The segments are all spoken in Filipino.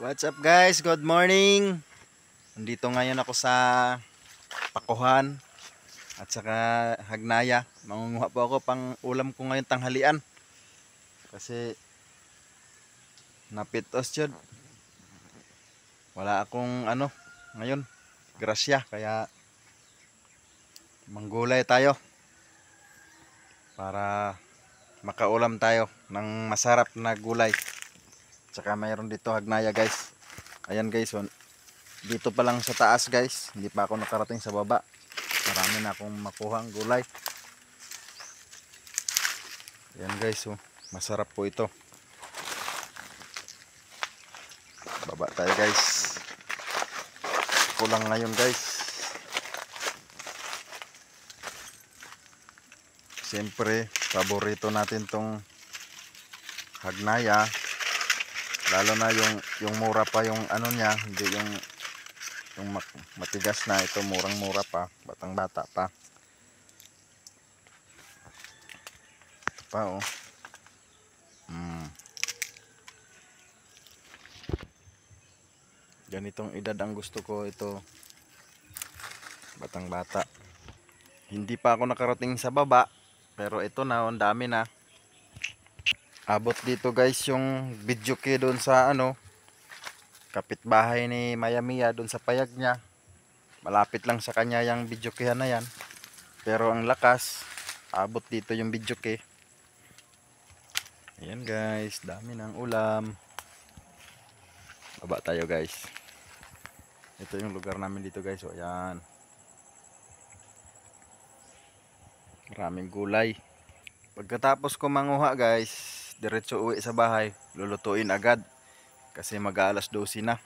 What's up guys? Good morning. Nandito ngayon ako sa Pakuhan at saka Hagnaya. Mangunguha po ako pang ulam ko ngayon tanghalian. Kasi napitos yun. Wala akong ngayon, grasya. Kaya manggulay tayo para makaulam tayo ng masarap na gulay. Tsaka mayroon dito Hagnaya guys. Ayan guys, dito pa lang sa taas guys. Hindi pa ako nakarating sa baba. Marami na akong makuha ang gulay. Ayan guys, masarap po ito. Baba tayo guys. Kulang ngayon guys. Siyempre, paborito natin tong Hagnaya. Lalo na yung mura pa yung ano niya, hindi yung matigas na. Ito murang-mura pa, batang-bata pa. Ito pa oh. Ganitong edad ang gusto ko, ito batang-bata. Hindi pa ako nakarating sa baba, pero ito na, ang dami na. Abot dito guys yung video key doon sa kapitbahay ni Mayamiya doon sa payag niya. Malapit lang sa kanya yung video key na yan. Pero ang lakas, abot dito yung video key. Ayan guys, dami ng ulam. Baba tayo guys. Ito yung lugar namin dito guys. O ayan. Maraming gulay. Pagkatapos ko manguha guys, diretso uwi sa bahay, lulutuin agad kasi mag-aalas 12 na.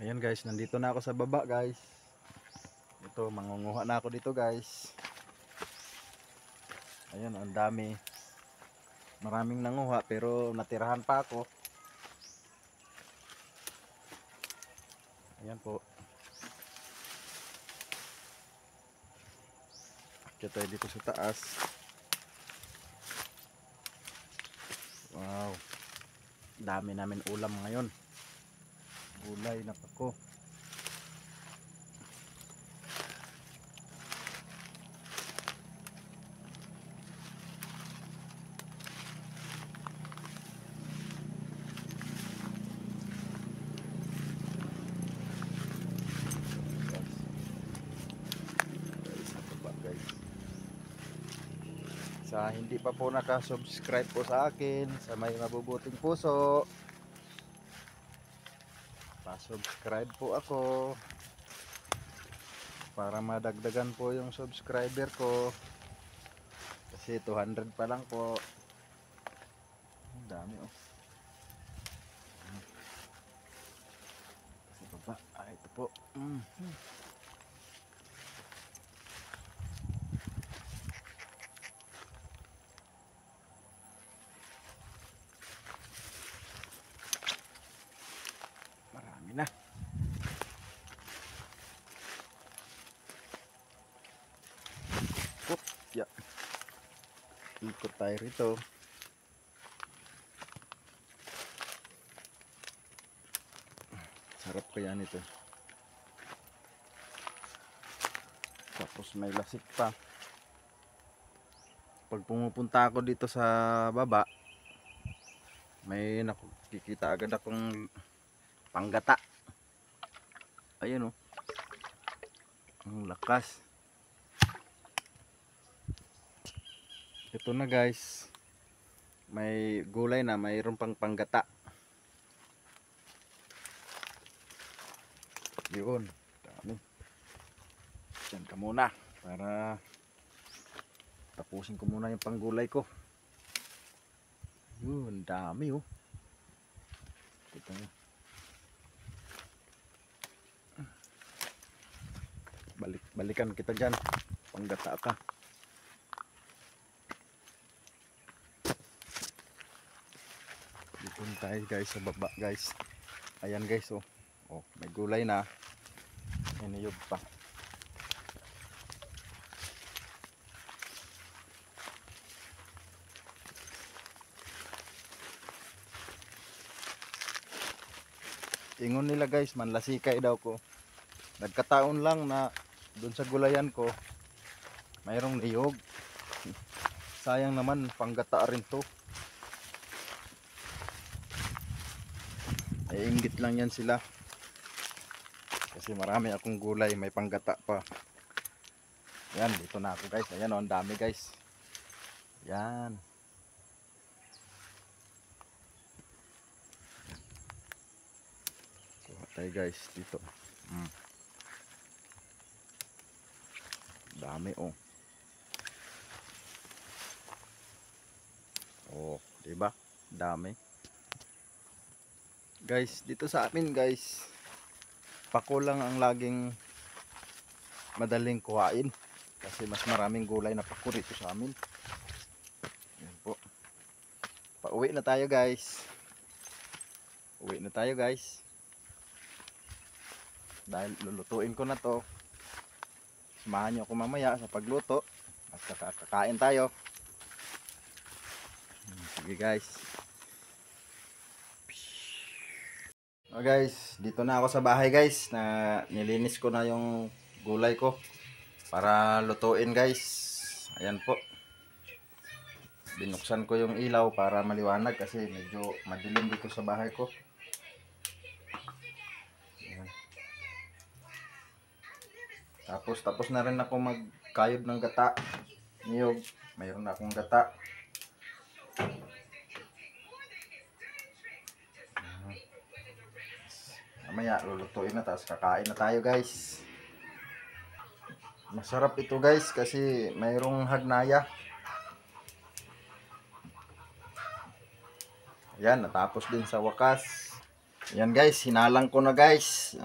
Ayan guys, nandito na ako sa baba guys. Ito, mangunguha na ako dito guys. Ayan, ang dami. Maraming nanguha pero natirahan pa ako. Ayan po. Akyat tayo dito sa taas. Wow, dami namin ulam ngayon. Gulay na pako. Sa hindi pa po naka-subscribe po sa akin, sa may mabubuting puso, pa-subscribe po ako para madagdagan po yung subscriber ko. Kasi 200 pa lang po. Ang dami oh. Sa baba, ito po. Marami na. Yeah. Ikot tayo rito. Sarap kaya nito. Tapos may lasik pa. Pag pumupunta ako dito sa baba, may nakikita agad akong panggata. Ayun oh. Ang lakas. Ito na guys. May gulay na, mayroon pang panggata. Yun. Dami. Diyan ka muna para tapusin ko muna yung panggulay ko. Yun, dami oh. Ito na. Balikan kita dyan. Panggata ka. Dito tayo guys sa baba guys. Ayan guys oh. Oh, may gulay na. Iniyog pa. Ingon nila guys, manlasikay daw ko. Nagkataon lang na doon sa gulayan ko, mayroong niyog. Sayang naman, panggata rin to. Iinggit lang yan sila. Kasi marami akong gulay, may panggata pa. Yan, dito na ako guys. Ayan o, ang dami guys. Yan. Kuha tayo guys, dito. Dami oh. Oh, diba? Dami. Guys, dito sa amin guys, pako lang ang laging madaling kuhain. Kasi mas maraming gulay na pako rito sa amin. Yan po. Pauwi na tayo guys. Uwi na tayo guys. Dahil lulutuin ko na to. Samahan nyo ako mamaya sa pagluto. At kakain tayo. Sige guys. Oh guys, dito na ako sa bahay guys. Na nilinis ko na yung gulay ko para lutuin guys. Ayan po. Binuksan ko yung ilaw para maliwanag kasi medyo madilim dito sa bahay ko. Ayan. Tapos na rin ako magkayod ng gata. Niyog, mayroon na akong gata. Mamaya lulutuin na, tapos kakain na tayo guys. Masarap ito guys kasi mayroong hagnaya. Ayan, natapos din sa wakas. Ayan guys, hinalang ko na guys.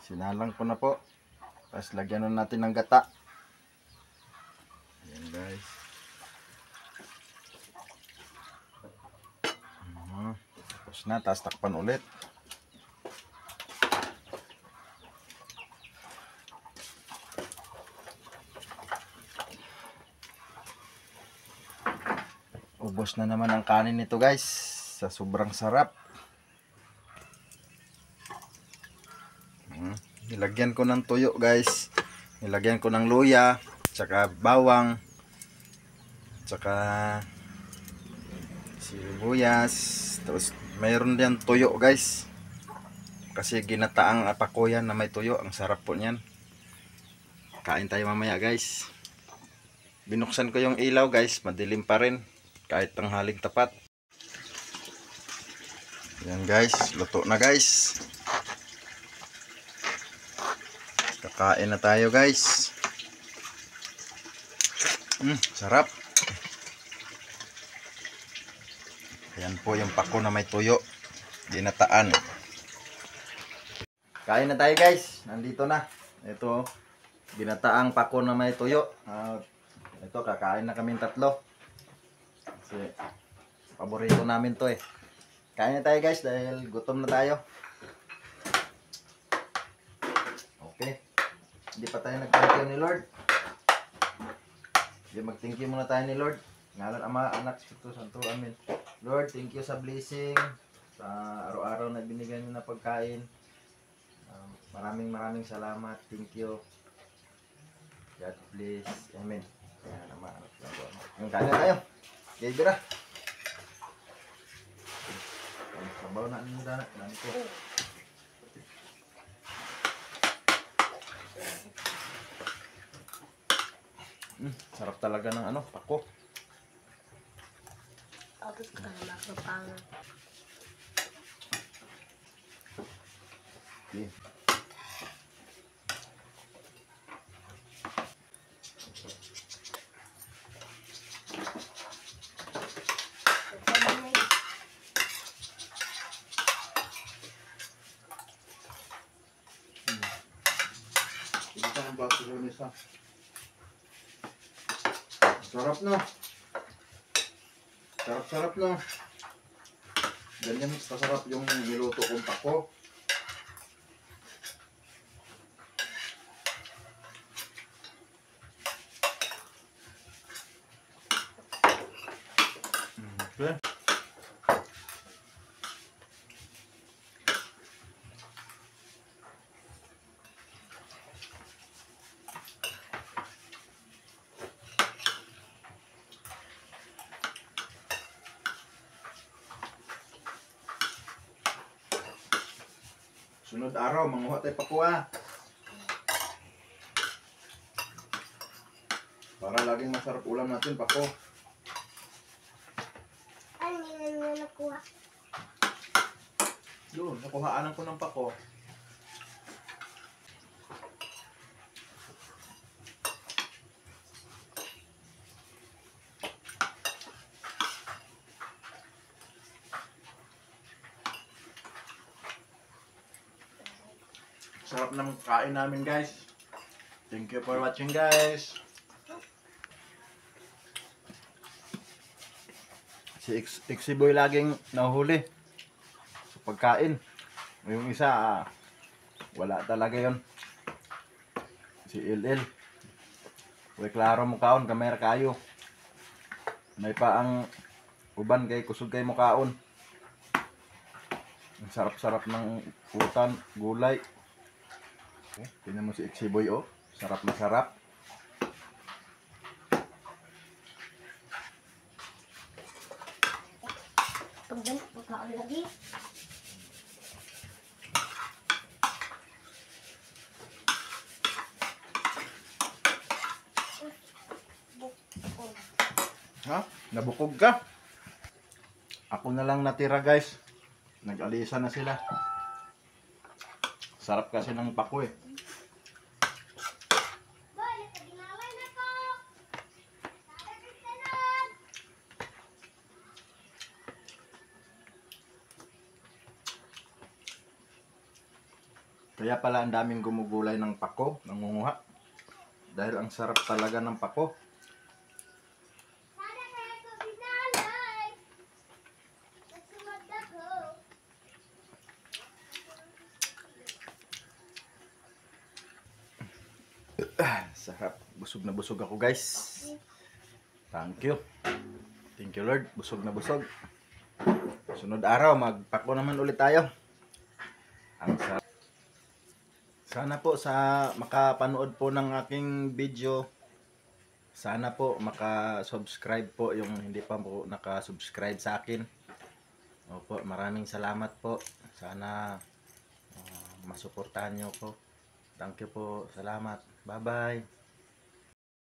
Sinalang ko na po. Tapos lagyan na natin ng gata. Ayan guys. Tapos na, tapos takpan ulit. Ubos na naman ang kanin nito guys. Sa sobrang sarap. Nilagyan ko ng tuyo guys. Nilagyan ko ng luya. Tsaka bawang. Tsaka sibuyas. Tapos mayroon din tuyo guys. Kasi ginataang apako yan na may tuyo. Ang sarap po niyan. Kain tayo mamaya guys. Binuksan ko yung ilaw guys. Madilim pa rin. Kahit tanghaling tapat. Yan guys. Luto na guys. Kakain na tayo guys. Sarap. Ayan po yung pako na may tuyo. Ginataan. Kain na tayo guys. Nandito na. Ito. Ginataang pako na may tuyo. Ito kakain na kaming tatlo. Kasi paborito namin to eh. Kain na tayo guys dahil gutom na tayo. Okay. Hindi pa tayo nag-thank you ni Lord. Hindi mag-thank you muna tayo ni Lord. Ngalan Ama, Anak, Espiritu Santo. Amen. Lord, thank you sa blessing. Sa araw-araw na binigay niyo na pagkain. Maraming salamat. Thank you. God bless. Amen. Ngalan Ama, Anak, Espiritu Santo. Yung kain na tayo. Okay, bira. Sabaw na nyo na. Dami ko. Sarap talaga ng ano, pako. Tapos ka na makapangan. Okay. Ito ang baso ko nisa. Sarap na. Sarap na. Ganyan mas masarap yung niluto kong pako. Okay. Sunod araw, manguha tayo pako ha. Para laging masarap ulam natin, pako. Ano yun na nakuha? Doon, nakuhaanan ko ng pako. Sarap ng kain namin, guys. Thank you for watching, guys. Si Ixiboy laging nahuhuli sa pagkain. Yung isa, wala talaga yon. Si LL. Uy, klaro mo kaon, kamera kayo. May pa ang uban kay kusog kay mo kaon. Ang sarap-sarap ng putan, gulay. Tingnan mo si Ixiboy, oh. Sarap na sarap. Pag ganit, pagkaon lagi. Bukod. Ha? Nabukog ka? Ako na lang natira, guys. Nag-alisa na sila. Sarap kasi ng pako eh. Kaya pala ang daming gumugulay ng pako, nangunguha. Dahil ang sarap talaga ng pako. Sarap. Busog na busog ako, guys. Thank you. Thank you, Lord. Busog na busog. Sunod araw, magpako naman ulit tayo. Ang sarap. Sana po sa makapanood po ng aking video, sana po maka-subscribe po yung hindi pa po naka-subscribe sa akin. Opo, maraming salamat po. Sana masuportahan niyo po. Thank you po. Salamat. Bye-bye.